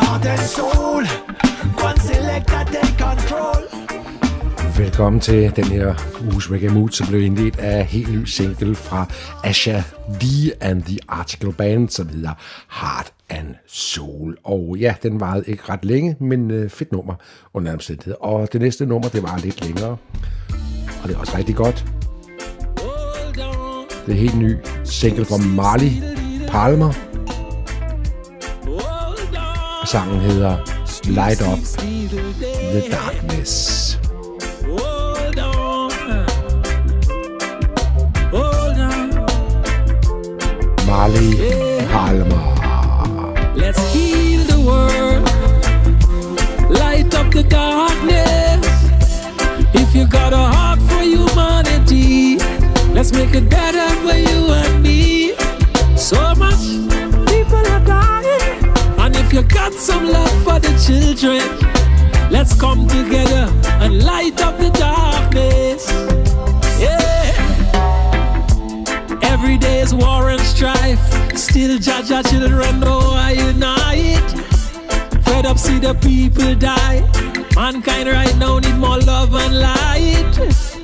heart and soul. One selector take control. Velkommen til den her uges Reggae Mood, som blev indledt af helt ny single fra Asha D and the Article Band, som hedder Heart and Soul. Og ja, den varede ikke ret længe, men fedt nummer under omstændighed. Og det næste nummer, det var lidt længere, og det er også rigtig godt. Det er helt ny single fra Marley Palmer, og sangen hedder Light Up the Darkness. Marley Palmer. Let's heal the world, light up the darkness. If you got a heart for humanity, let's make it better for you and me. So much people are dying, and if you got some love for the children, let's come together and light up the darkness. Yeah. Every day is war and strife, still Jaja children know I unite. Fed up see the people die, mankind right now need more love and light.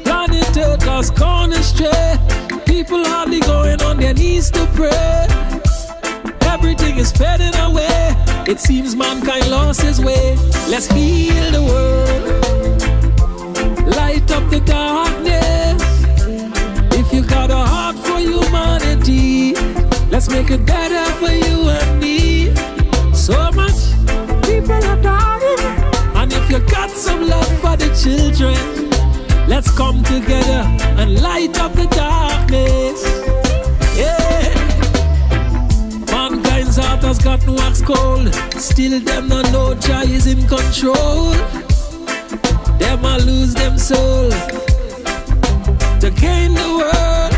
Planet Earth has gone astray, people hardly going on their knees to pray. Everything is fading away, it seems mankind lost his way. Let's heal the world, light up the darkness. If you got a heart for humanity, let's make it better for you and me. So much people are dying, and if you got some love for the children, let's come together and light up the darkness. Yeah. Mankind's heart has gotten wax cold, still them not know Jah is in control. Them a lose them soul to gain the world.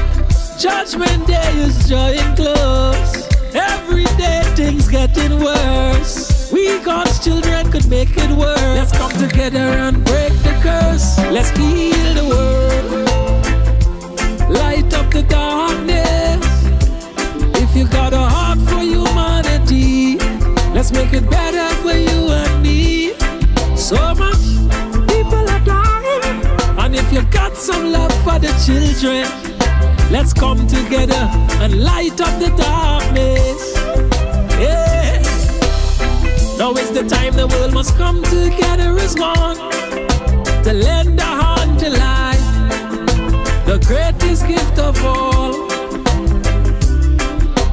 Judgment Day is drawing close, every day things getting worse. We God's children could make it worse. Let's come together and break the curse. Let's heal the world, light up the darkness. If you got a heart for humanity, let's make it better for you and me. So much people are dying, and if you got some love for the children, let's come together and light up the darkness. Yeah. Now is the time the world must come together as one, to lend a hand to life, the greatest gift of all.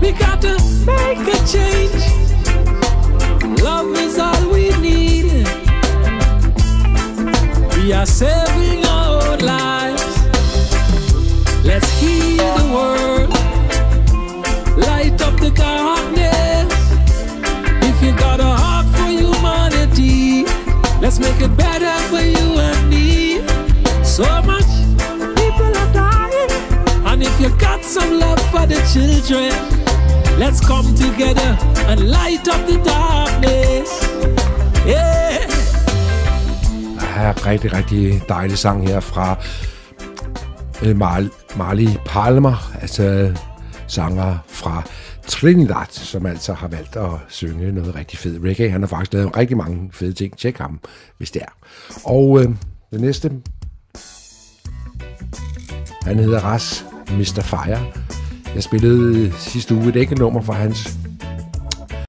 We got to make a change, love is all we need. We are saving our own lives. Let's heal the world, light up the darkness. If you got a heart for humanity, let's make it better for you and me. So much people are dying, and if you got some love for the children, let's come together and light up the darkness. Yeah. Der er rigtig, rigtig dejlig sang her fra Marley Palmer, altså sanger fra Trinidad, som altså har valgt at synge noget rigtig fed reggae. Han har faktisk lavet rigtig mange fede ting. Tjek ham, hvis det er. Og det næste, han hedder Ras Mr. Fire. Jeg spillede sidste uge et enkelt nummer fra hans